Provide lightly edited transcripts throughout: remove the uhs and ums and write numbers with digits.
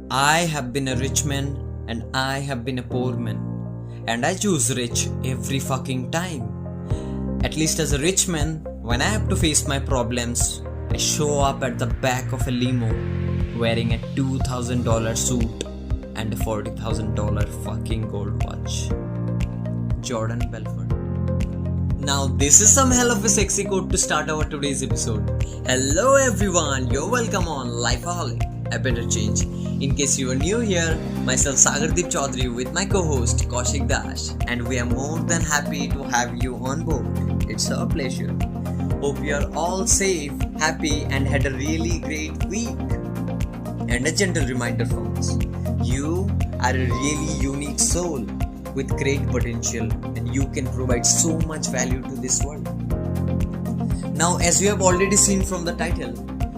I have been a rich man and I have been a poor man, and I choose rich every fucking time. At least as a rich man, when I have to face my problems, I show up at the back of a limo wearing a $2,000 suit and a $40,000 fucking gold watch. Jordan Belfort. Now this is some hell of a sexy quote to start our today's episode. Hello everyone, you're welcome on Lifeaholic, a better change. In case you are new here, myself Sagardeep Chaudhary with my co-host Kaushik Dash, and we are more than happy to have you on board. It's our pleasure. Hope you are all safe, happy and had a really great week. And a gentle reminder folks, you are a really unique soul with great potential and you can provide so much value to this world. Now, as you have already seen from the title,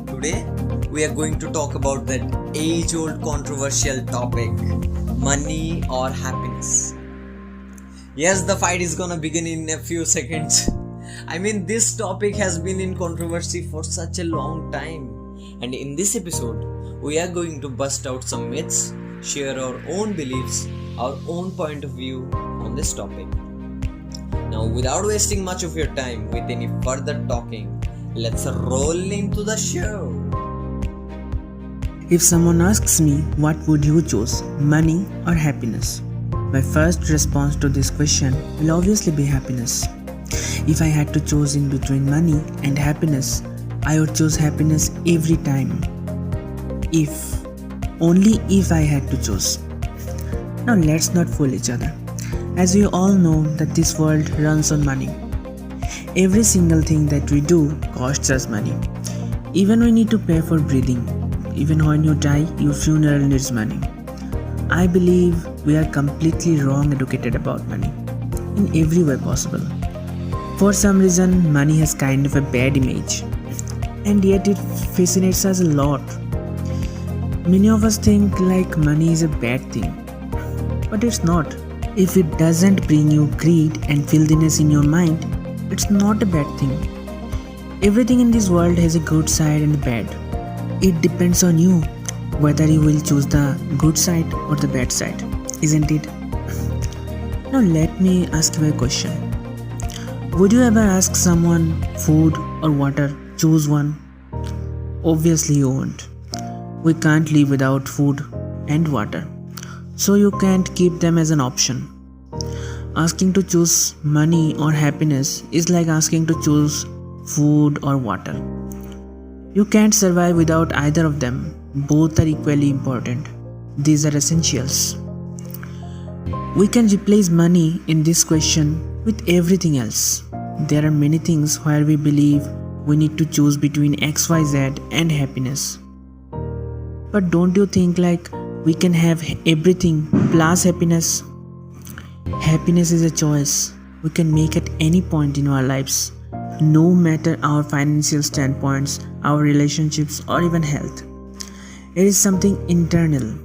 today we are going to talk about that age-old controversial topic, money or happiness. Yes, the fight is gonna begin in a few seconds. I mean, this topic has been in controversy for such a long time, and in this episode we are going to bust out some myths, share our own beliefs, our own point of view on this topic. Now, without wasting much of your time with any further talking, let's roll into the show. If someone asks me what would you choose, money or happiness, my first response to this question will obviously be happiness. If I had to choose in between money and happiness, I would choose happiness every time. Only if I had to choose. Now let's not fool each other. As we all know that this world runs on money. Every single thing that we do costs us money. Even we need to pay for breathing. Even when you die, your funeral needs money. I believe we are completely wrong educated about money in every way possible. For some reason, money has kind of a bad image, and yet it fascinates us a lot. Many of us think like money is a bad thing, but it's not. If it doesn't bring you greed and filthiness in your mind, it's not a bad thing. Everything in this world has a good side and a bad. It depends on you whether you will choose the good side or the bad side, isn't it? Now let me ask you a question. Would you ever ask someone food or water? Choose one. Obviously you won't. We can't live without food and water, so you can't keep them as an option. Asking to choose money or happiness is like asking to choose food or water. You can't survive without either of them. Both are equally important. These are essentials. We can replace money in this question with everything else. There are many things where we believe we need to choose between XYZ and happiness. But don't you think like we can have everything plus happiness? Happiness is a choice we can make at any point in our lives, no matter our financial standpoints, our relationships, or even health. It is something internal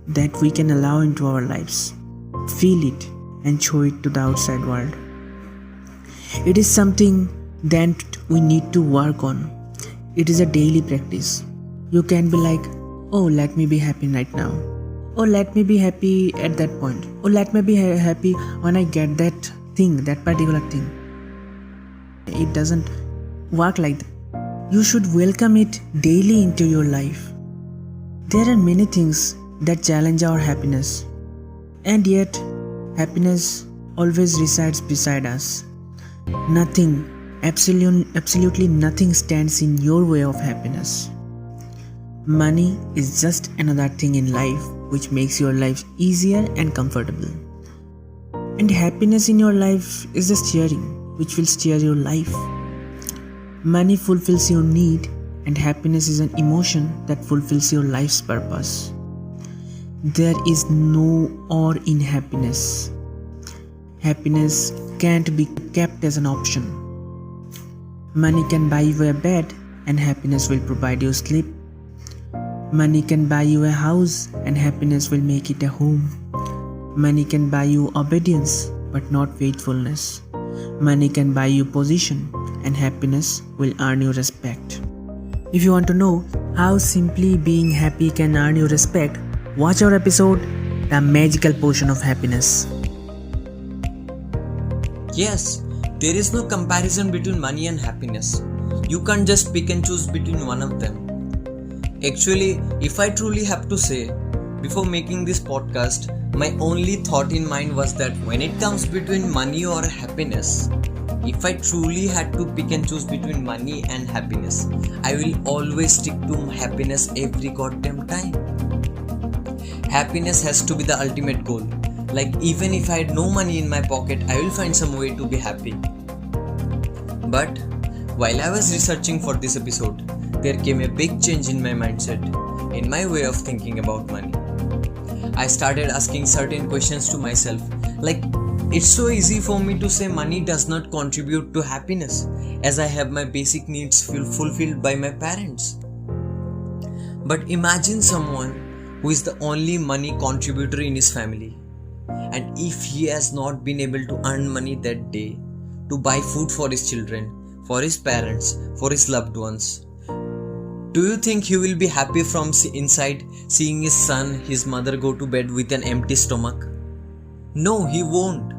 that we can allow into our lives, feel it, and show it to the outside world. It is something that we need to work on. It is a daily practice. You can be like, oh, let me be happy right now. Oh, let me be happy at that point. Oh, let me be happy when I get that thing, that particular thing. It doesn't work like that. You should welcome it daily into your life. There are many things that challenge our happiness, and yet happiness always resides beside us. Nothing, absolutely nothing stands in your way of happiness. Money is just another thing in life which makes your life easier and comfortable. And happiness in your life is the steering which will steer your life. Money fulfills your need, and happiness is an emotion that fulfills your life's purpose. There is no or in happiness. Happiness can't be kept as an option. Money can buy you a bed, and happiness will provide you sleep. Money can buy you a house, and happiness will make it a home. Money can buy you obedience, but not faithfulness. Money can buy you position, and happiness will earn you respect. If you want to know how simply being happy can earn you respect, Watch our episode, The Magical Potion of Happiness. Yes, there is no comparison between money and happiness. You can't just pick and choose between one of them. Actually, if I truly have to say, before making this podcast, my only thought in mind was that when it comes between money or happiness, if I truly had to pick and choose between money and happiness, I will always stick to happiness every goddamn time. Happiness has to be the ultimate goal. Like, even if I had no money in my pocket, I will find some way to be happy. But while I was researching for this episode, there came a big change in my mindset, in my way of thinking about money. I started asking certain questions to myself, like, it's so easy for me to say money does not contribute to happiness, as I have my basic needs fulfilled by my parents. But imagine someone who is the only money contributor in his family, and if he has not been able to earn money that day to buy food for his children, for his parents, for his loved ones, do you think he will be happy from inside seeing his son, his mother go to bed with an empty stomach? No, he won't.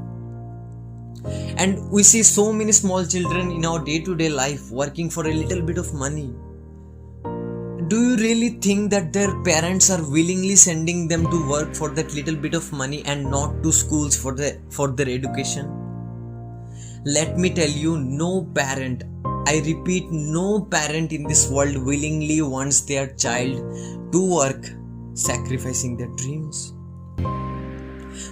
And we see so many small children in our day-to-day life working for a little bit of money. Do you really think that their parents are willingly sending them to work for that little bit of money and not to schools for their education? Let me tell you, no parent, I repeat, no parent in this world willingly wants their child to work, sacrificing their dreams.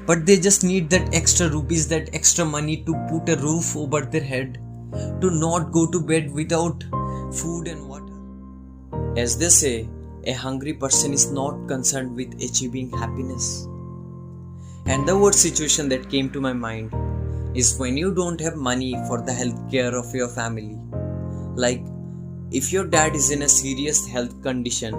But they just need that extra rupees, that extra money to put a roof over their head, to not go to bed without food and water. As they say, a hungry person is not concerned with achieving happiness. And the worst situation that came to my mind is when you don't have money for the health care of your family. Like, if your dad is in a serious health condition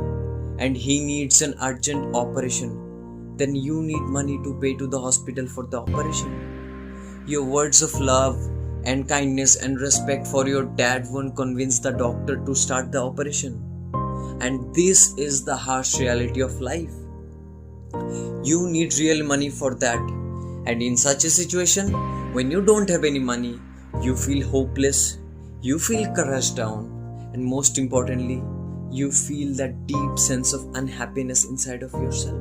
and he needs an urgent operation, then you need money to pay to the hospital for the operation. Your words of love and kindness and respect for your dad won't convince the doctor to start the operation. And this is the harsh reality of life. You need real money for that. And in such a situation, when you don't have any money, you feel hopeless, you feel crushed down, and most importantly, you feel that deep sense of unhappiness inside of yourself.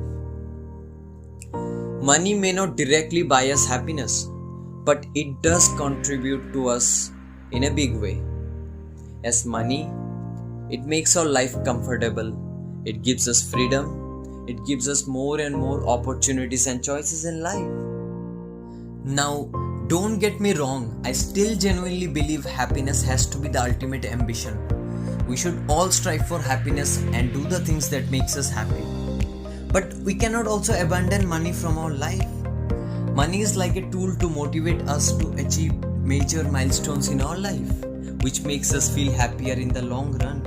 Money may not directly buy us happiness, but it does contribute to us in a big way. As money, it makes our life comfortable, it gives us freedom, it gives us more and more opportunities and choices in life. Now, don't get me wrong, I still genuinely believe happiness has to be the ultimate ambition. We should all strive for happiness and do the things that makes us happy. But we cannot also abandon money from our life. Money is like a tool to motivate us to achieve major milestones in our life, which makes us feel happier in the long run.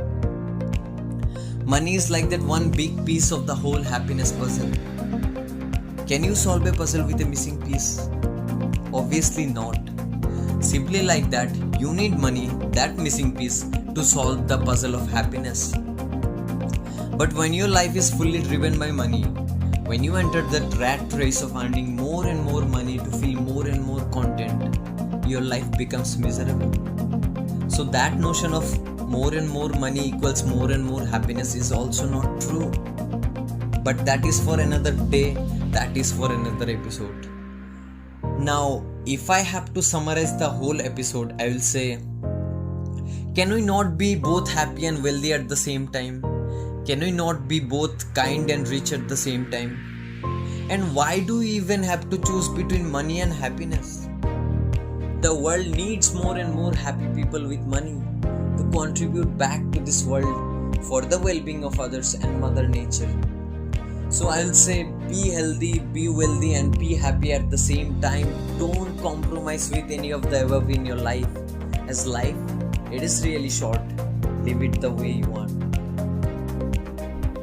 Money is like that one big piece of the whole happiness puzzle. Can you solve a puzzle with a missing piece? Obviously not. Simply like that, you need money, that missing piece, to solve the puzzle of happiness. But when your life is fully driven by money, when you enter that rat race of earning more and more money to feel more and more content, your life becomes miserable. So that notion of more and more money equals more and more happiness is also not true. But that is for another day, that is for another episode. Now, if I have to summarize the whole episode, I will say, can we not be both happy and wealthy at the same time? Can we not be both kind and rich at the same time? And why do we even have to choose between money and happiness? The world needs more and more happy people with money to contribute back to this world for the well-being of others and Mother Nature. So I'll say, be healthy, be wealthy, and be happy at the same time. Don't compromise with any of the above in your life, as life, it is really short. Live it the way you want.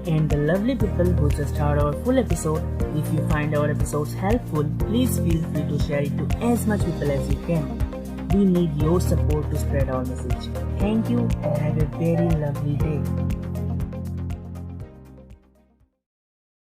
And the lovely people who just heard our full episode, if you find our episodes helpful, please feel free to share it to as much people as you can. We need your support to spread our message. Thank you and have a very lovely day.